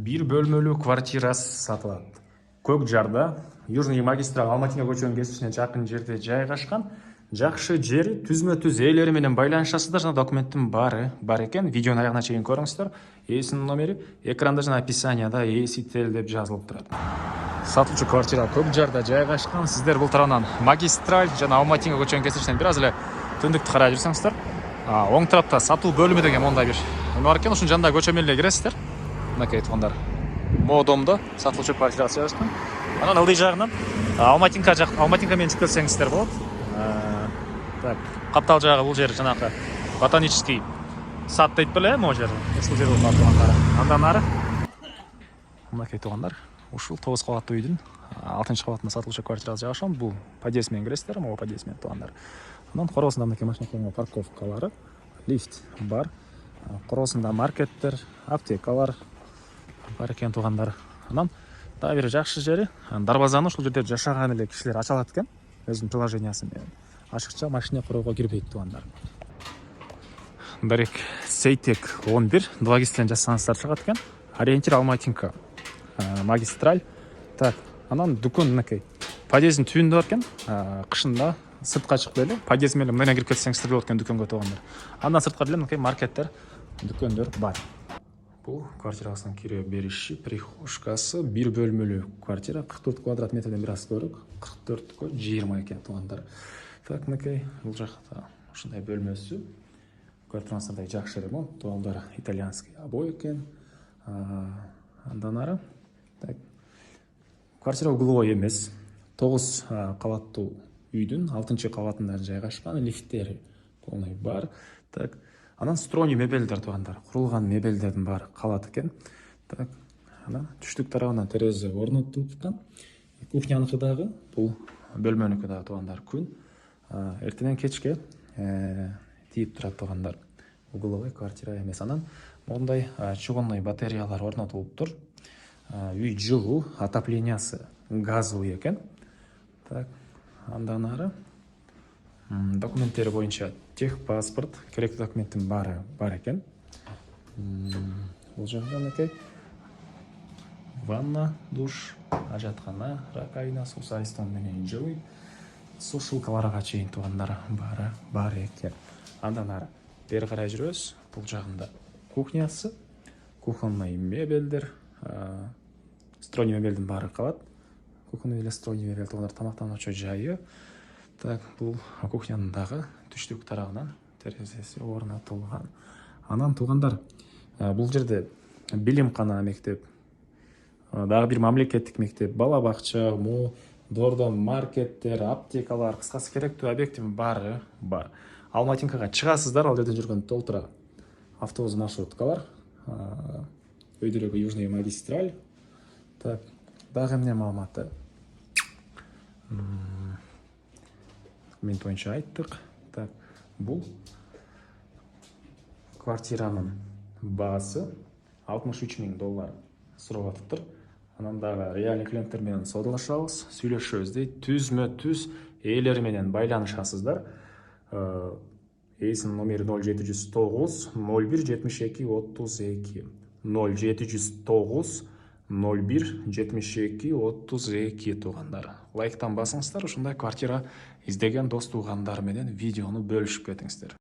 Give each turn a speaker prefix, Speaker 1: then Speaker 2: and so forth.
Speaker 1: бир бөлмөлүү квартирасы сатылат. Көк жарда, Южный магистраль Алматинка көчөнүн кесишине жакын жерде жайгашкан. Жакшы жери, түзмө-түз ээлери менен байланышасыздар. Жана документтин бар экен. Видеонун аягына чейин көрүңүздөр. Ээсинин номери экранда жана описанияда ээсител деп жазылып турат. Сатылчу квартира көк жарда жайгашкан. Сиздер бул тарабынан магистраль жана Алматинка көчөнүн кесишинен бир аз эле түндүктү карай жүрсөңүздөр, оң тарапта сатуу бөлүмү деген мондай бир бар экен. Ушунун жанындагы көчө менен эле киресиздер. Мынакей туугандар. Модомдо сатылчу квартира жайгашкан. Анан ылдый жагынан Алматинка менен чыгып келсеңиздер болот. Так, каптал жагы бул жер жанакы ботанический сад дейт беле, могу жер. Ушул жер болуп калган. Андан ары мынакей туугандар, ушул 9 кабаттуу үйдүн 6 кабатында сатылчу квартира жайгашкан. Бул подъезд менен киресиздер, могу подъезд менен туугандар. Анан короосунда мынакей машина коюлган парковкалары, лифт бар. Короосунда маркеттер, аптекалар бар экен туугандар. Анан дагы бир жакшы жери, дарбазаны ушул жерде жашаган эле кишилер ача алат экен. Өзүнүн приложениясы менен. Ашыкча машина курууга кирбейт туугандар. Дарек Сейтек 11 2 кисиден жазсаңыздар чыгат экен. Ориентир Алматинка магистраль. Так, анан дүкөн мынакей подъездин түбүндө бар экен. Кышында сыртка чыгып эле подъезд менен мындан кирип кетсеңиздер болот экен дүкөнгө туугандар. Андан сырткары эле мынакей маркеттер, дүкөндөр бар. Бул квартирасынын кире бериши, прихожкасы, бир бөлмөлүү квартира, 44 квадрат метрден бир аз көбүрөөк, 44 20 экен туугандар. Так, мынакей бул жакта ушундай бөлмөсү. Квартиранын жакшы ремонт, туалдар итальянский обой экен. Андан ары, так, квартира угловой эмес. 9 кабаттуу үйдүн 6 кабатында жайгашкан, лифттери полный бар. Так, анан стройный мебелдер туугандар, курулган мебелдердин баары калат экен. Так, анан түштүк тарабынан терезе орнотулган. Кухняныкы дагы, бул бөлмөнүкү дагы туугандар күн. Эртенен кечке тийип турат туугандар. Угловой квартира эмес. Анан мондай чугунный батареялар орнотулуптур. Үй жылуу, отоплениясы газовый экен. Так, андан ары документтери боюнча техпаспорт, керектүү документтин баары бар экен. Бул жакта мынакей ванна, душ, ажаткана, раковина, суу сайыстан менен жылый, сушилкаларга чейин туугандар баары бар экен. Андан ары бери карай жүрөбүз. Бул жагында кухнясы, кухонный мебелдер, стройный мебелдин баары калат. Кухонный эле стройный мебель туугандар, тамактануучу жайы. Так, бул кухнянын дагы түштүк тарабынан терезеси орнотулган. Анан туугандар, бул жерде билимкана мектеп, дагы бир мамлекеттик мектеп, бала бакча, дордон маркеттер, аптекалар, кыскасы керектүү объекттин баары бар. Алматинкага чыгасыздар, ал жерден жүргөн толтура автобус маршруткалар, өйдөрөгө Южный магистраль. Так, дагы эмне маалыматы? Мен боюнча айттык. Так, бул квартиранын баасы $63 000 сурап атыптыр. Анан дагы реальный клиенттер менен саудалашабыз, сүйлөшөбүз дейт. Түзмө-түз ээлери менен байланышасыздар. Ээсинин номери 0709 01 72 32 0709 01 72 32 туугандар. Лайктан басыңыздар, ушундай квартира издеген дос туугандар менен видеону бөлүшүп кетиңиздер.